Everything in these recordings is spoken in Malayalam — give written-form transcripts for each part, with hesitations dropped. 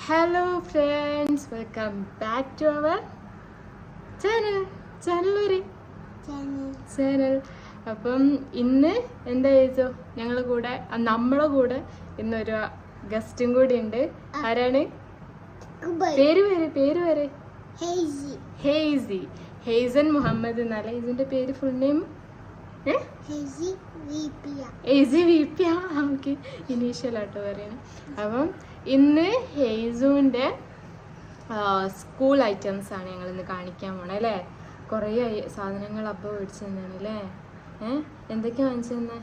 Hello friends, welcome back to our channel. അപ്പം ഇന്ന് എന്താ ചോദിച്ചോ, നമ്മളെ കൂടെ ഇന്നൊരു ഗസ്റ്റും കൂടി ഉണ്ട്. ആരാണ്? പേര് ഹെയ്സൻ മുഹമ്മദ് എന്നല്ല ഇതിന്റെ പേര്. ഫുൾ നെയിം ഇനീഷ്യൽ ആട്ടോ പറയണേ. അപ്പം ഇന്ന് ഹെയ്സുവിൻ്റെ സ്കൂൾ ഐറ്റംസ് ആണ് ഞങ്ങൾ ഇന്ന് കാണിക്കാൻ പോണേ അല്ലേ. കുറേ സാധനങ്ങൾ അപ്പോൾ മേടിച്ചു തന്നെയാണ് അല്ലേ. എന്തൊക്കെയാ വാങ്ങിച്ചു തന്നെ?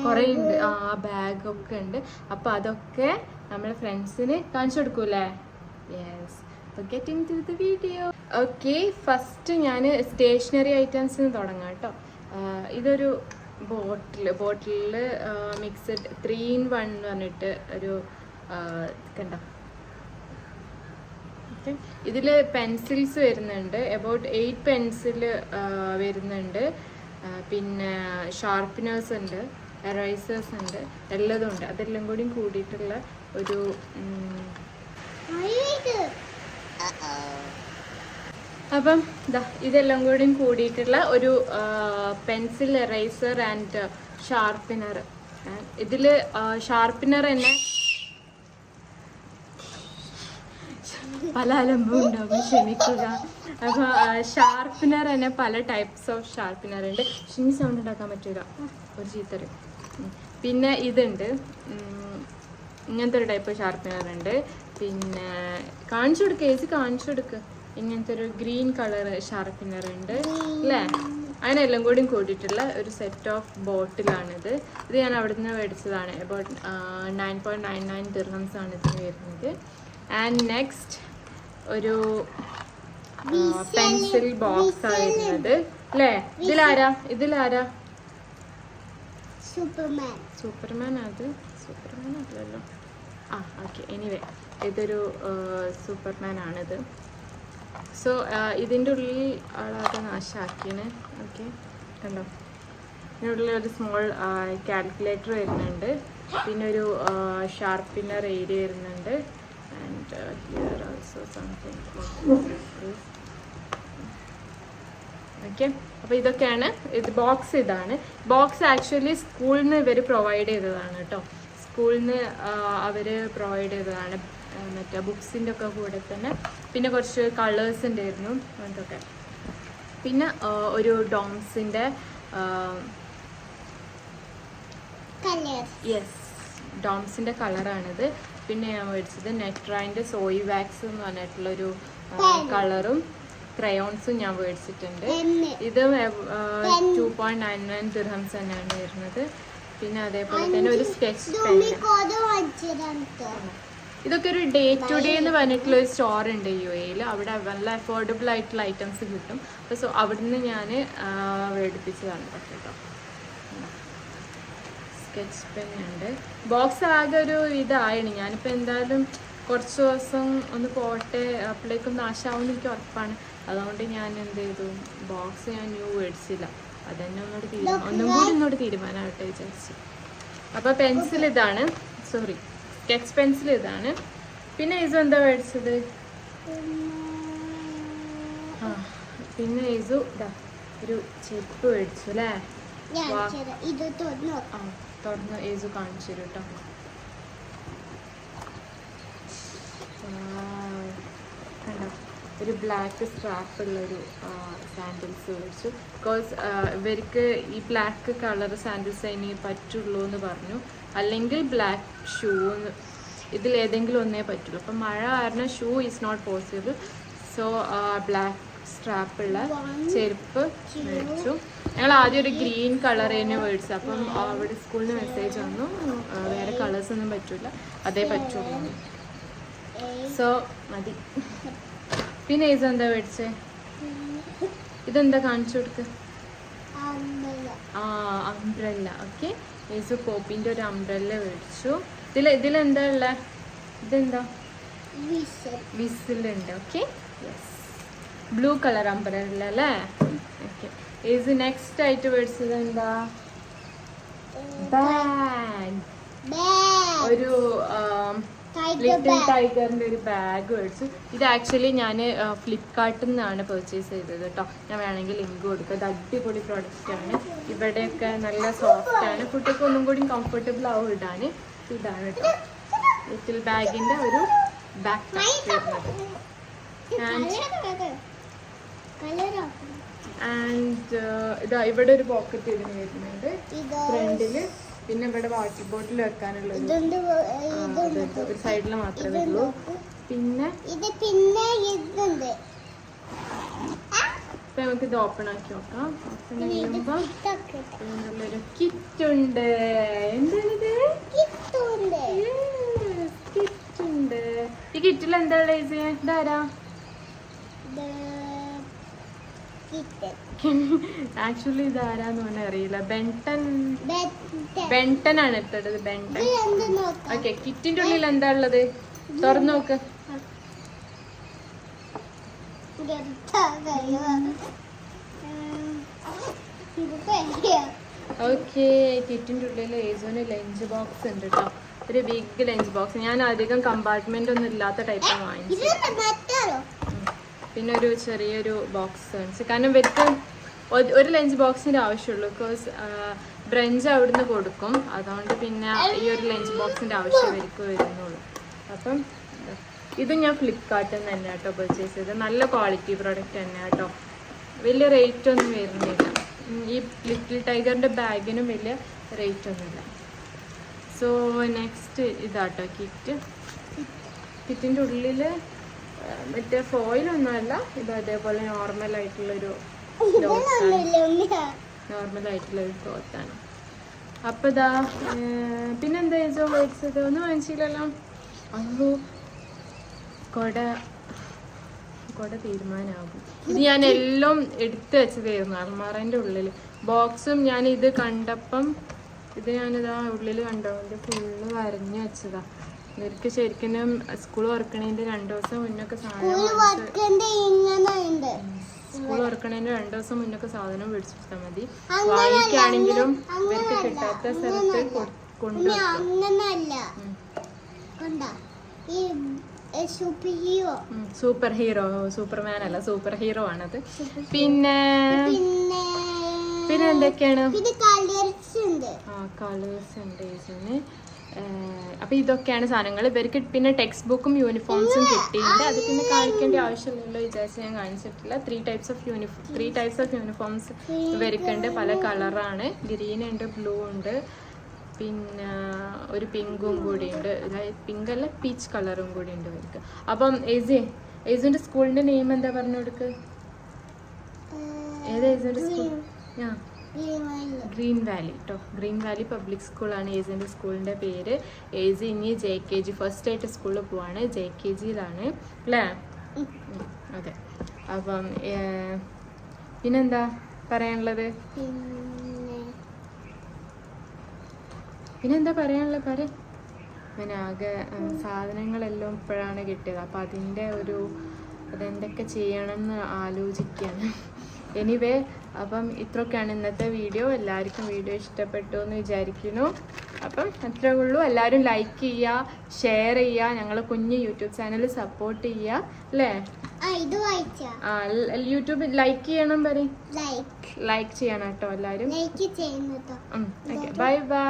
കുറേ ഉണ്ട്. ബാഗൊക്കെ ഉണ്ട്. അപ്പം അതൊക്കെ നമ്മളെ ഫ്രണ്ട്സിന് കാണിച്ചു കൊടുക്കൂല്ലേ. Yes, getting to the video. Okay, first ഞാൻ സ്റ്റേഷനറി ഐറ്റംസിന് തുടങ്ങാം കേട്ടോ. ഇതൊരു ബോട്ടിൽ മിക്സഡ് 3-in-1 എന്ന് പറഞ്ഞിട്ട് ഒരു കണ്ടോ. ഓക്കെ, ഇതിൽ പെൻസിൽസ് വരുന്നുണ്ട്. അബൌട്ട് 8 പെൻസിൽ വരുന്നുണ്ട്. പിന്നെ ഷാർപ്പനേഴ്സ് ഉണ്ട്, എറൈസേഴ്സ് ഉണ്ട്, എല്ലതും ഉണ്ട്. അതെല്ലാം കൂടി കൂടിയിട്ടുള്ള ഒരു അപ്പം ഇതെല്ലാം കൂടി കൂടിയിട്ടുള്ള ഒരു പെൻസിൽ, എറൈസർ ആൻഡ് ഷാർപ്പനർ. ഇതിൽ ഷാർപ്പനർ തന്നെ പല അലമ്പും ഉണ്ടാവും, ക്ഷമിക്കുക. അപ്പോൾ ഷാർപ്പനർ തന്നെ പല ടൈപ്സ് ഓഫ് ഷാർപ്പനർ ഉണ്ട്. പക്ഷേ സൗണ്ട് ഉണ്ടാക്കാൻ പറ്റൂല, ഒരു ചീത്തരും. പിന്നെ ഇതുണ്ട്, ഇങ്ങനത്തെ ഒരു ടൈപ്പ് ഷാർപ്പനർ ഉണ്ട്. പിന്നെ കാണിച്ചു കൊടുക്കുക. ഇങ്ങനത്തെ ഒരു ഗ്രീൻ കളർ ഷാർപ്പനർ ഉണ്ട് അല്ലേ. അതിനെല്ലാം കൂടി കൂടിയിട്ടുള്ള ഒരു സെറ്റ് ഓഫ് ബോട്ടിലാണിത്. ഇത് ഞാൻ അവിടെ നിന്ന് മേടിച്ചതാണ്. അബൌട്ട് 9.99 dirhams ആണ് ഇതിന് വരുന്നത്. ആൻഡ് നെക്സ്റ്റ് ഒരു പെൻസിൽ ബോക്സ് ആണ് വരുന്നത് അല്ലേ. ഇതിലാരാ? സൂപ്പർമാൻ അല്ലല്ലോ. ഓക്കെ, എനിവേ ഇതൊരു സൂപ്പർമാൻ ആണിത്. സോ ഇതിൻ്റെ ഉള്ളിൽ ആളാകെ നാശാക്കിയാണ്. ഓക്കെ, കണ്ടോ. ഇതിനുള്ളിൽ ഒരു സ്മോൾ കാൽക്കുലേറ്റർ വരുന്നുണ്ട്. പിന്നെ ഒരു ഷാർപ്പനർ ഏരിയ വരുന്നുണ്ട്. And here also something. Okay, അപ്പോൾ ഇതൊക്കെയാണ്. ബോക്സ് ഇതാണ്. ബോക്സ് ആക്ച്വലി സ്കൂളിൽ നിന്ന് ഇവർ പ്രൊവൈഡ് ചെയ്തതാണ് കേട്ടോ. സ്കൂളിൽ നിന്ന് അവർ പ്രൊവൈഡ് ചെയ്തതാണ്, മറ്റേ ബുക്സിൻ്റെ ഒക്കെ കൂടെ തന്നെ. പിന്നെ കുറച്ച് കളേഴ്സ് ഉണ്ടായിരുന്നു അതൊക്കെ. പിന്നെ ഒരു ഡോംസിൻ്റെ ഡോംസിൻ്റെ കളറാണിത്. പിന്നെ ഞാൻ മേടിച്ചത് നെട്രാൻ്റെ സോയി വാക്സ് എന്ന് പറഞ്ഞിട്ടുള്ളൊരു കളറും ക്രയോൺസും ഞാൻ മേടിച്ചിട്ടുണ്ട്. ഇത് 2.99 dirhams തന്നെയാണ് വരുന്നത്. പിന്നെ അതേപോലെ തന്നെ ഒരു സ്കെച്ച് പെൻ. ഇതൊക്കെ ഒരു ഡേ ടു ഡേ എന്ന് പറഞ്ഞിട്ടുള്ള ഒരു സ്റ്റോർ ഉണ്ട് UAE. അവിടെ നല്ല അഫോർഡബിൾ ആയിട്ടുള്ള ഐറ്റംസ് കിട്ടും. അപ്പോൾ സോ അവിടുന്ന് ഞാൻ മേടിപ്പിച്ചതാണ് കേട്ടോ. സ്കെച്ച് പെൻ ഉണ്ട്. ബോക്സ് ആകെ ഒരു ഇതായിരുന്നു. ഞാനിപ്പോൾ എന്തായാലും കുറച്ച് ദിവസം ഒന്ന് പോട്ടെ, അപ്പോഴേക്കും നാശമാവുമെന്ന് എനിക്ക് ഉറപ്പാണ്. അതുകൊണ്ട് ഞാൻ എന്ത് ചെയ്തു, ബോക്സ് ഞാൻ ന്യൂ മേടിച്ചില്ല. അതന്നെ ഒന്നും കൂടി തീരുമാനമായിട്ട് വിചാരിച്ചു. അപ്പോൾ പെൻസിൽ ഇതാണ്, സ്കെച്ച് പെൻസിൽ ഇതാണ്. പിന്നെ ഇസു എന്താ മേടിച്ചത്? പിന്നെ ഇസു ഒരു ചെരുപ്പ് മേടിച്ചു അല്ലേ. തുറന്ന് ഇസു കാണിച്ചു തരും കേട്ടോ. കണ്ടോ, ഒരു ബ്ലാക്ക് സ്ട്രാപ്പ് ഉള്ളൊരു സാൻഡിൽസ് മേടിച്ചു. ബിക്കോസ് ഇവർക്ക് ഈ ബ്ലാക്ക് കളർ സാൻഡിൽസ് അതിന് പറ്റുള്ളൂ എന്ന് പറഞ്ഞു. അല്ലെങ്കിൽ ബ്ലാക്ക് ഷൂ, ഇതിലേതെങ്കിലും ഒന്നേ പറ്റുള്ളൂ. അപ്പം മഴ കാരണം shoe is not possible. So black സ്ട്രാപ്പുള്ള ചെരുപ്പ് മേടിച്ചു. ഞങ്ങൾ ആദ്യം ഒരു ഗ്രീൻ കളർ തന്നെ മേടിച്ചു. അപ്പം അവിടെ സ്കൂളിൽ നിന്ന് മെസ്സേജ് വന്നു, വേറെ കളേഴ്സ് ഒന്നും പറ്റില്ല, അതേ പറ്റുള്ളൂ. സോ മതി. പിന്നെ ഇത് എന്താ മേടിച്ചേ? ഇതെന്താ കാണിച്ചു കൊടുക്ക്. അംബ്രല്ല. ഓക്കെ, ഈസു പോപ്പിൻ്റെ ഒരു അംബ്രല്ല മേടിച്ചു. ഇതിലെന്താ ഉള്ള? ഇതെന്താ? വിസിലുണ്ട്. Okay, yes, blue colour umbrella അല്ലേ. ഓക്കെ, ഈസു നെക്സ്റ്റ് ആയിട്ട് മേടിച്ചത് എന്താ? ബാഗ്. ഒരു ലിറ്റിൽ ടൈഗറിന്റെ ഒരു ബാഗ് മേടിച്ചു. ഇത് ആക്ച്വലി ഞാൻ ഫ്ലിപ്കാർട്ടിൽ നിന്നാണ് പർച്ചേസ് ചെയ്തത് കേട്ടോ. ഞാൻ വേണമെങ്കിൽ ലിങ്ക് കൊടുക്കാം. ഇത് അടിപൊളി പ്രോഡക്റ്റ് ആണ്. ഇവിടെയൊക്കെ നല്ല സോഫ്റ്റ് ആണ്, കുട്ടിക്ക് ഒന്നും കൂടി കംഫർട്ടബിൾ ആവും ഇടാൻ. ഇതാണ് കേട്ടോ ലിറ്റിൽ ബാഗിന്റെ ഒരു ബാക്ക് പാക്ക് വരുന്നത്. ആൻഡ് ഇതാ ഇവിടെ ഒരു പോക്കറ്റ് ഇതിന് വരുന്നുണ്ട് ഫ്രണ്ടില്. പിന്നെ ഇവിടെ വാട്ടർ ബോട്ടിൽ വെക്കാനുള്ളത് ഒരു സൈഡിൽ മാത്രമേ ഉള്ളൂ. പിന്നെ ഇപ്പൊ നമുക്ക് ഇത് ഓപ്പൺ ആക്കി നോക്കാം. ഓപ്പൺ ചെയ്യുമ്പോ നല്ലൊരു കിറ്റ് ഉണ്ട്. എന്താണിത്? കിറ്റ് ഉണ്ട്. ഈ കിറ്റിൽ എന്താ ഇതാരാ? ആക്ച്വലി ഇത് ആരാന്ന് പറഞ്ഞാൽ അറിയില്ല. ബെൻട്ടൻ ആണ് എടുത്തത്. ബെൻട്ടൻ. ഓക്കെ, കിറ്റിന്റെ ഉള്ളിൽ എന്താ ഉള്ളത്? തുറന്നു നോക്ക്. ഓക്കെ, കിറ്റിന്റെ ഉള്ളിൽ ഏസോന് ലഞ്ച് ബോക്സ് ഉണ്ട് കേട്ടോ. ഒരു ബിഗ് ലഞ്ച് ബോക്സ്. ഞാൻ അധികം കമ്പാർട്ട്മെന്റ് ഒന്നും ഇല്ലാത്ത ടൈപ്പാണ് വാങ്ങിച്ചത്. പിന്നെ ഒരു ചെറിയൊരു ബോക്സ് വാങ്ങിച്ചു. കാരണം ഇവർക്ക് ഒരു ലഞ്ച് ബോക്സിൻ്റെ ആവശ്യമുള്ളൂ. ബിക്കോസ് ബ്രഞ്ച് അവിടുന്ന് കൊടുക്കും. അതുകൊണ്ട് പിന്നെ ഈ ഒരു ലഞ്ച് ബോക്സിൻ്റെ ആവശ്യം ഇവർക്ക് വരുന്നുള്ളൂ. അപ്പം ഇത് ഞാൻ ഫ്ലിപ്കാർട്ടിൽ നിന്ന് തന്നെ കേട്ടോ പർച്ചേസ് ചെയ്തത്. നല്ല ക്വാളിറ്റി പ്രോഡക്റ്റ് തന്നെ കേട്ടോ. വലിയ റേറ്റ് ഒന്നും വരുന്നില്ല. ഈ ലിറ്റിൽ ടൈഗറിൻ്റെ ബാഗിനും വലിയ റേറ്റ് ഒന്നുമില്ല. സോ നെക്സ്റ്റ് ഇതാട്ടോ കിറ്റ്. കിറ്റിൻ്റെ ഉള്ളിൽ മറ്റേ ഫോയിലൊന്നുമല്ല, ഇത് അതേപോലെ നോർമലായിട്ടുള്ളൊരു ക്ലോത്താണ്. അപ്പം ഇതാ പിന്നെന്താ ഏജോ മേടിച്ചത്? ഒന്നും വാങ്ങിച്ചില്ലല്ലോ. അയ്യോ, കൊട തീരുമാനമാകും. ഇത് ഞാൻ എല്ലാം എടുത്ത് വെച്ചതായിരുന്നു അൽമാറേൻ്റെ ഉള്ളിൽ. ബോക്സും ഞാൻ ഇത് കണ്ടപ്പം ഇത് ഞാനിതാ ഉള്ളിൽ കണ്ടോണ്ട് ഫുള്ള് വരഞ്ഞു വെച്ചതാ. ഇവർക്ക് ശരിക്കും സ്കൂൾ തുറക്കണേന്റെ 2 ദിവസം മുന്നൊക്കെ സാധനം മേടിച്ചിട്ടാൽ മതി. വാങ്ങിക്കുകയാണെങ്കിലും ഇവർക്ക് കിട്ടാത്ത സ്ഥലത്ത് സൂപ്പർ ഹീറോ, സൂപ്പർമാൻ അല്ല, സൂപ്പർ ഹീറോ ആണത്. പിന്നെ എന്തൊക്കെയാണ്? കളേഴ്സ് ഉണ്ട് ഇതിന്. അപ്പൊ ഇതൊക്കെയാണ് സാധനങ്ങൾ. ഇവർക്ക് പിന്നെ ടെക്സ്റ്റ് ബുക്കും യൂണിഫോംസും കിട്ടിയിട്ടുണ്ട്. അത് പിന്നെ കാണിക്കേണ്ട ആവശ്യമില്ലല്ലോ വിചാരിച്ച് ഞാൻ കാണിച്ചിട്ടില്ല. 3 ടൈപ്സ് ഓഫ് യൂണിഫോംസ് ഇവർക്കുണ്ട്. പല കളറാണ്. ഗ്രീൻ ഉണ്ട്, ബ്ലൂ ഉണ്ട്, പിന്നെ ഒരു പിങ്കും കൂടി ഉണ്ട്. പിങ്ക് അല്ല, പീച്ച് കളറും കൂടി ഉണ്ട് ഇവർക്ക്. അപ്പം ഏസിന്റെ സ്കൂളിന്റെ നെയിം എന്താ പറഞ്ഞു കൊടുക്ക്? ഏതാ ഏസിന്റെ സ്കൂൾ? ഗ്രീൻ വാലി കേട്ടോ. ഗ്രീൻ വാലി പബ്ലിക് സ്കൂളാണ് ഏസിൻ്റെ സ്കൂളിൻ്റെ പേര്. ഏസി ഇനി JKG ഫസ്റ്റ് ആയിട്ട് സ്കൂളിൽ പോവാണ്. JKGയിലാണ് അല്ലേ? അതെ. അപ്പം പിന്നെന്താ പറയാനുള്ളത്? അങ്ങനെ ആകെ സാധനങ്ങളെല്ലാം ഇപ്പോഴാണ് കിട്ടിയത്. അപ്പം അതെന്തൊക്കെ ചെയ്യണം എന്ന് ആലോചിക്കുകയാണ്. എനിവേ, അപ്പം ഇത്രയൊക്കെയാണ് ഇന്നത്തെ വീഡിയോ. എല്ലാവർക്കും വീഡിയോ ഇഷ്ടപ്പെട്ടു എന്ന് വിചാരിക്കുന്നു. അപ്പം അത്രേ ഉള്ളൂ. എല്ലാവരും ലൈക്ക് ചെയ്യുക, ഷെയർ ചെയ്യുക, ഞങ്ങൾ കുഞ്ഞ് യൂട്യൂബ് ചാനൽ സപ്പോർട്ട് ചെയ്യുക അല്ലേ? യൂട്യൂബ് ലൈക്ക് ചെയ്യണം. ലൈക്ക് ചെയ്യണം കേട്ടോ എല്ലാവരും. Bye bye.